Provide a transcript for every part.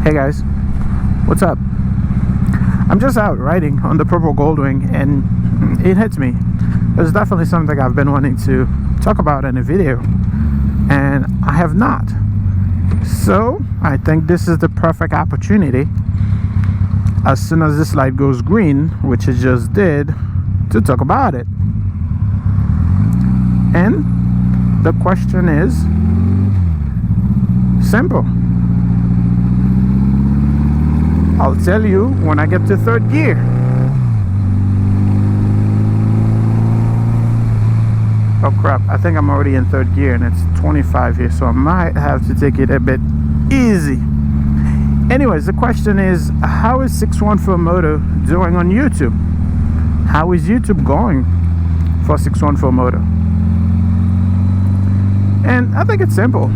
Hey guys, what's up? I'm just out riding on the Purple Goldwing and it hits me. There's definitely something I've been wanting to talk about in a video and I have not. So I think this is the perfect opportunity, as soon as this light goes green, which it just did, to talk about it. And the question is simple. I'll tell you when I get to third gear. Oh crap, I think I'm already in third gear and it's 25 here, so I might have to take it a bit easy. Anyways, the question is, how is 614 Moto doing on YouTube? How is YouTube going for 614 Moto? And I think it's simple.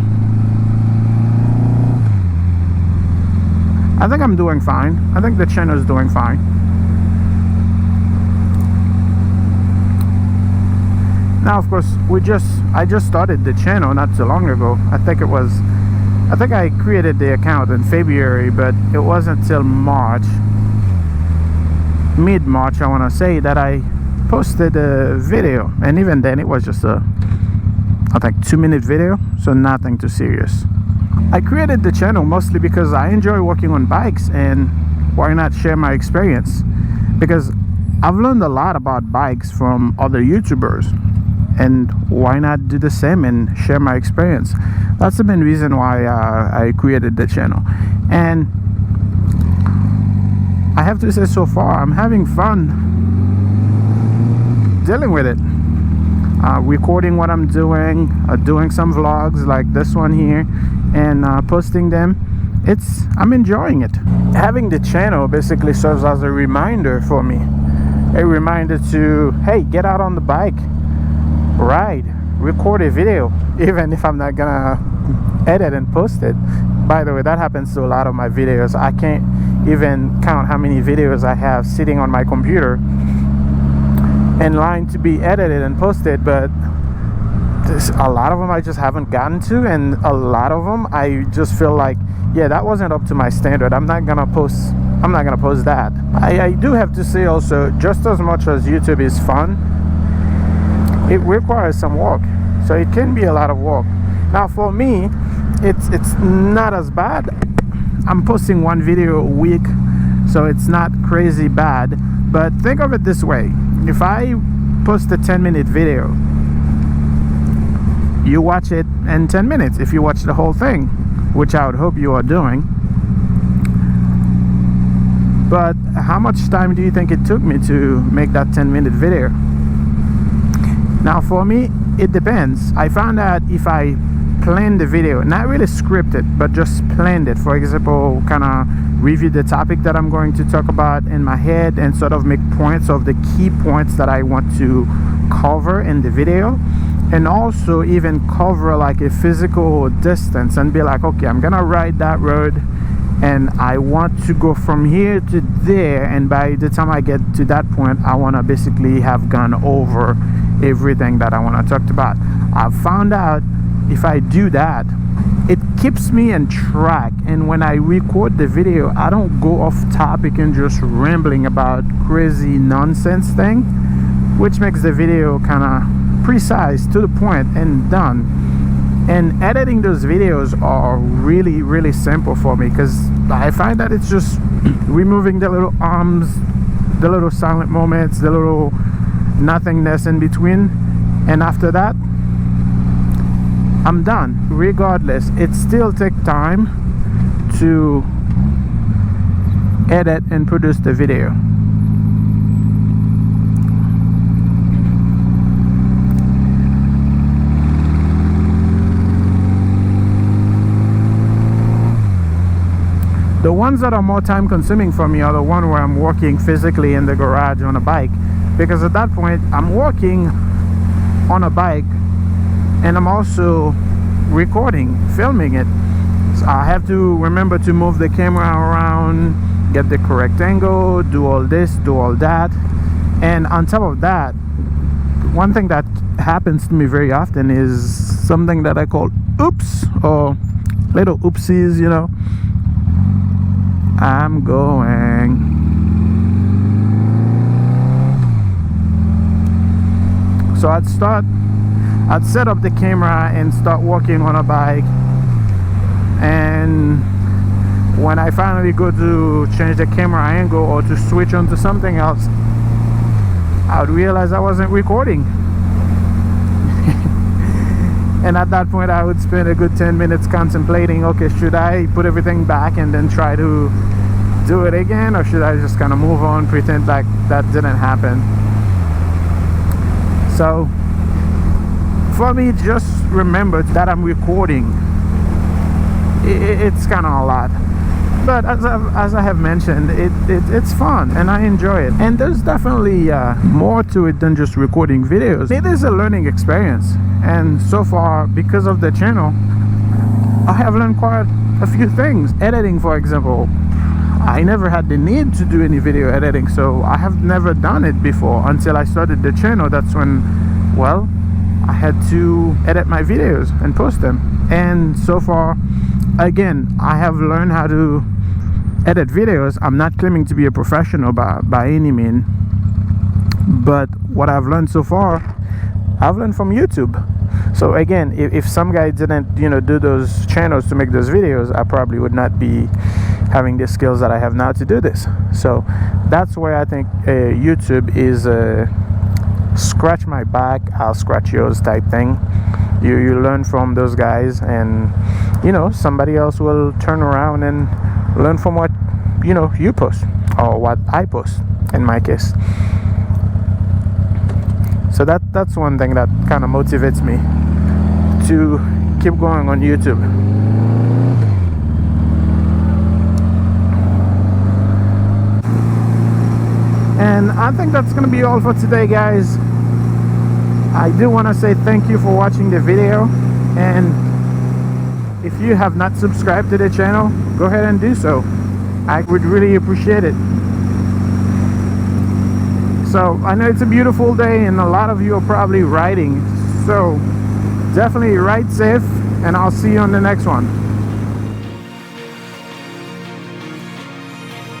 I think I'm doing fine. I think the channel is doing fine. Now, of course, I just started the channel not too long ago. I think I created the account in February, but it wasn't till March, mid-March, I want to say, that I posted a video. And even then, it was just I think 2-minute video, so nothing too serious. I created the channel mostly because I enjoy working on bikes, and why not share my experience? Because I've learned a lot about bikes from other YouTubers, and why not do the same and share my experience? That's the main reason why I created the channel. And I have to say, so far I'm having fun dealing with it, recording what I'm doing, doing some vlogs like this one here, and posting them. I'm enjoying it. Having the channel basically serves as a reminder for me, a reminder to, hey, get out on the bike, ride, record a video, even if I'm not gonna edit and post it. By the way, that happens to a lot of my videos. I can't even count how many videos I have sitting on my computer in line to be edited and posted, but a lot of them I just haven't gotten to, and a lot of them I just feel like, yeah, that wasn't up to my standard. I'm not gonna post that. I do have to say also, just as much as YouTube is fun, it requires some work, so it can be a lot of work. Now for me, it's not as bad. I'm posting one video a week, so it's not crazy bad. But think of it this way: if I post a 10-minute video, you watch it in 10 minutes if you watch the whole thing, which I would hope you are doing. But how much time do you think it took me to make that 10-minute video? Now for me, it depends. I found out if I plan the video, not really script it, but just planned it, for example, kind of review the topic that I'm going to talk about in my head and sort of make points of the key points that I want to cover in the video, and also even cover like a physical distance and be like, okay, I'm gonna ride that road and I want to go from here to there, and by the time I get to that point, I want to basically have gone over everything that I want to talk about. I've found out if I do that, it keeps me on track, and when I record the video, I don't go off topic and just rambling about crazy nonsense thing, which makes the video kind of precise, to the point, and done. And editing those videos are really, really simple for me, because I find that it's just removing the little arms, the little silent moments, the little nothingness in between, and after that I'm done. Regardless, it still takes time to edit and produce the video. The ones that are more time consuming for me are the one where I'm working physically in the garage on a bike, because at that point I'm working on a bike and I'm also recording, filming it. So I have to remember to move the camera around, get the correct angle, do all this, do all that. And on top of that, one thing that happens to me very often is something that I call oops, or little oopsies, you know. I'm going. So I'd set up the camera and start working on a bike, and when I finally go to change the camera angle or to switch onto something else, I would realize I wasn't recording. And at that point I would spend a good 10 minutes contemplating, okay, should I put everything back and then try to do it again, or should I just kind of move on, pretend like that didn't happen? So for me, just remember that I'm recording. It's kind of a lot, but as I have mentioned, it's fun and I enjoy it. And there's definitely more to it than just recording videos. It is a learning experience, and so far, because of the channel, I have learned quite a few things. Editing, for example, I never had the need to do any video editing, so I have never done it before until I started the channel. That's when, well, I had to edit my videos and post them. And so far, again, I have learned how to edit videos. I'm not claiming to be a professional by any means, but what I've learned so far, I've learned from YouTube. So again, if some guy didn't, do those channels to make those videos, I probably would not be having the skills that I have now to do this. So that's where I think YouTube is a scratch my back, I'll scratch yours type thing. You learn from those guys, and somebody else will turn around and learn from what you post, or what I post in my case. So that's one thing that kind of motivates me to keep going on YouTube. And I think that's gonna be all for today, guys. I do want to say thank you for watching the video, and if you have not subscribed to the channel, go ahead and do so. I would really appreciate it. So I know it's a beautiful day and a lot of you are probably riding, so definitely ride safe, and I'll see you on the next one.